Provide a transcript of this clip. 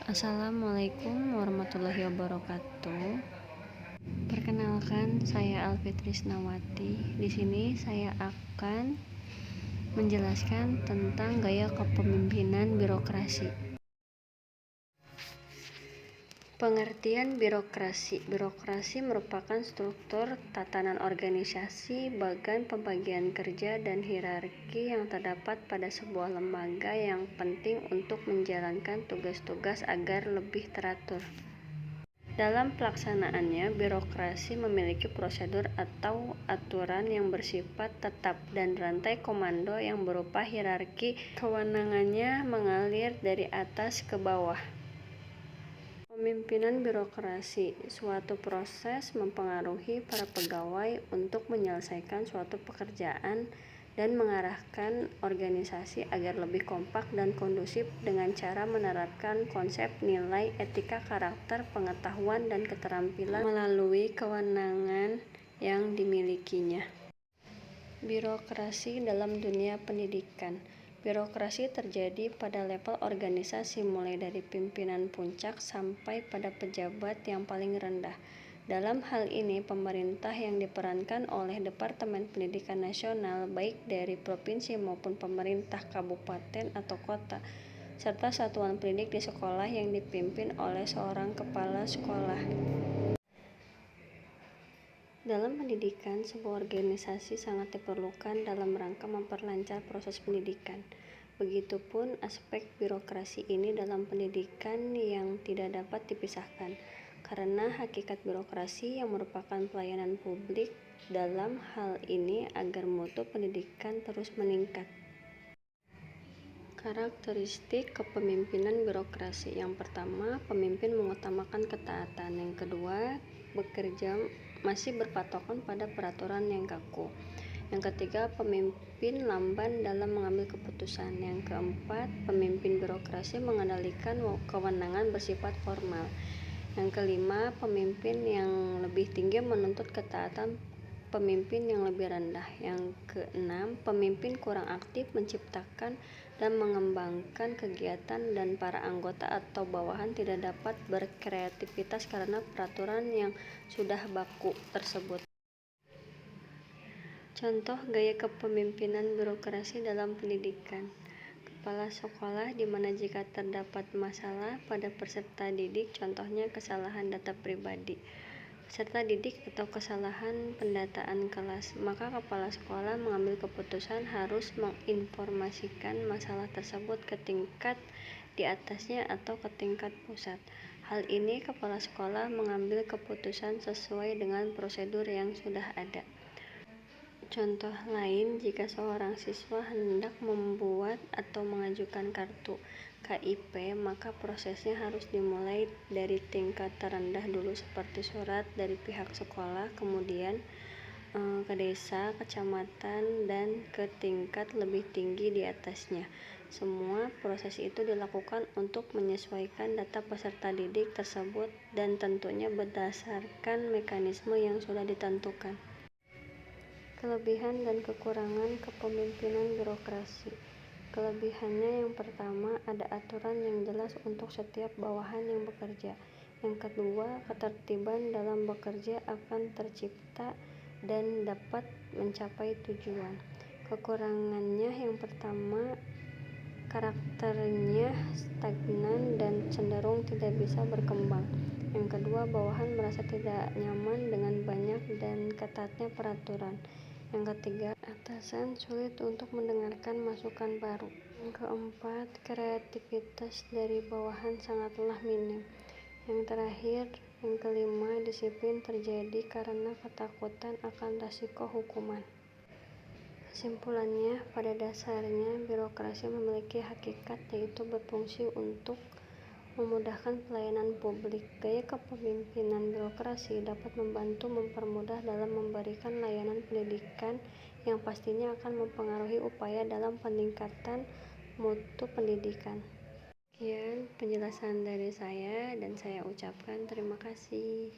Assalamualaikum warahmatullahi wabarakatuh. Perkenalkan, saya Alfi Trisnawati. Di sini saya akan menjelaskan tentang gaya kepemimpinan birokrasi. Pengertian birokrasi. Birokrasi merupakan struktur tatanan organisasi, bagan pembagian kerja, dan hierarki yang terdapat pada sebuah lembaga yang penting untuk menjalankan tugas-tugas agar lebih teratur. Dalam pelaksanaannya, birokrasi memiliki prosedur atau aturan yang bersifat tetap dan rantai komando yang berupa hierarki. Kewenangannya mengalir dari atas ke bawah. Pemimpinan birokrasi, suatu proses mempengaruhi para pegawai untuk menyelesaikan suatu pekerjaan dan mengarahkan organisasi agar lebih kompak dan kondusif dengan cara menerapkan konsep nilai, etika, karakter, pengetahuan, dan keterampilan melalui kewenangan yang dimilikinya. Birokrasi dalam dunia pendidikan. Birokrasi terjadi pada level organisasi mulai dari pimpinan puncak sampai pada pejabat yang paling rendah. Dalam hal ini, pemerintah yang diperankan oleh Departemen Pendidikan Nasional baik dari provinsi maupun pemerintah kabupaten atau kota, serta satuan pendidik di sekolah yang dipimpin oleh seorang kepala sekolah. Dalam pendidikan, sebuah organisasi sangat diperlukan dalam rangka memperlancar proses pendidikan. Begitupun aspek birokrasi ini dalam pendidikan yang tidak dapat dipisahkan, karena hakikat birokrasi yang merupakan pelayanan publik dalam hal ini agar mutu pendidikan terus meningkat. Karakteristik kepemimpinan birokrasi. Yang pertama, pemimpin mengutamakan ketaatan. Yang kedua, bekerja masih berpatokan pada peraturan yang kaku. Yang ketiga, pemimpin lamban dalam mengambil keputusan. Yang keempat, pemimpin birokrasi mengendalikan kewenangan bersifat formal. Yang kelima, pemimpin yang lebih tinggi menuntut ketaatan pemimpin yang lebih rendah. Yang keenam, pemimpin kurang aktif menciptakan dan mengembangkan kegiatan dan para anggota atau bawahan tidak dapat berkreativitas karena peraturan yang sudah baku tersebut. Contoh gaya kepemimpinan birokrasi dalam pendidikan. Kepala sekolah di mana jika terdapat masalah pada peserta didik, contohnya kesalahan data pribadi peserta didik atau kesalahan pendataan kelas, maka kepala sekolah mengambil keputusan harus menginformasikan masalah tersebut ke tingkat di atasnya atau ke tingkat pusat. Hal ini kepala sekolah mengambil keputusan sesuai dengan prosedur yang sudah ada. Contoh lain, jika seorang siswa hendak membuat atau mengajukan kartu KIP, maka prosesnya harus dimulai dari tingkat terendah dulu seperti surat dari pihak sekolah, kemudian ke desa, kecamatan, dan ke tingkat lebih tinggi di atasnya. Semua proses itu dilakukan untuk menyesuaikan data peserta didik tersebut dan tentunya berdasarkan mekanisme yang sudah ditentukan. Kelebihan dan kekurangan kepemimpinan birokrasi. Kelebihannya yang pertama, ada aturan yang jelas untuk setiap bawahan yang bekerja. Yang kedua, ketertiban dalam bekerja akan tercipta dan dapat mencapai tujuan. Kekurangannya yang pertama, karakternya stagnan dan cenderung tidak bisa berkembang. Yang kedua, bawahan merasa tidak nyaman dengan banyak dan ketatnya peraturan. Yang ketiga, atasan sulit untuk mendengarkan masukan baru. Yang keempat, kreativitas dari bawahan sangatlah minim. Yang terakhir, yang kelima, disiplin terjadi karena ketakutan akan resiko hukuman. Kesimpulannya, pada dasarnya birokrasi memiliki hakikat yaitu berfungsi untuk memudahkan pelayanan publik. Gaya kepemimpinan birokrasi dapat membantu mempermudah dalam memberikan layanan pendidikan yang pastinya akan mempengaruhi upaya dalam peningkatan mutu pendidikan. Sekian penjelasan dari saya dan saya ucapkan terima kasih.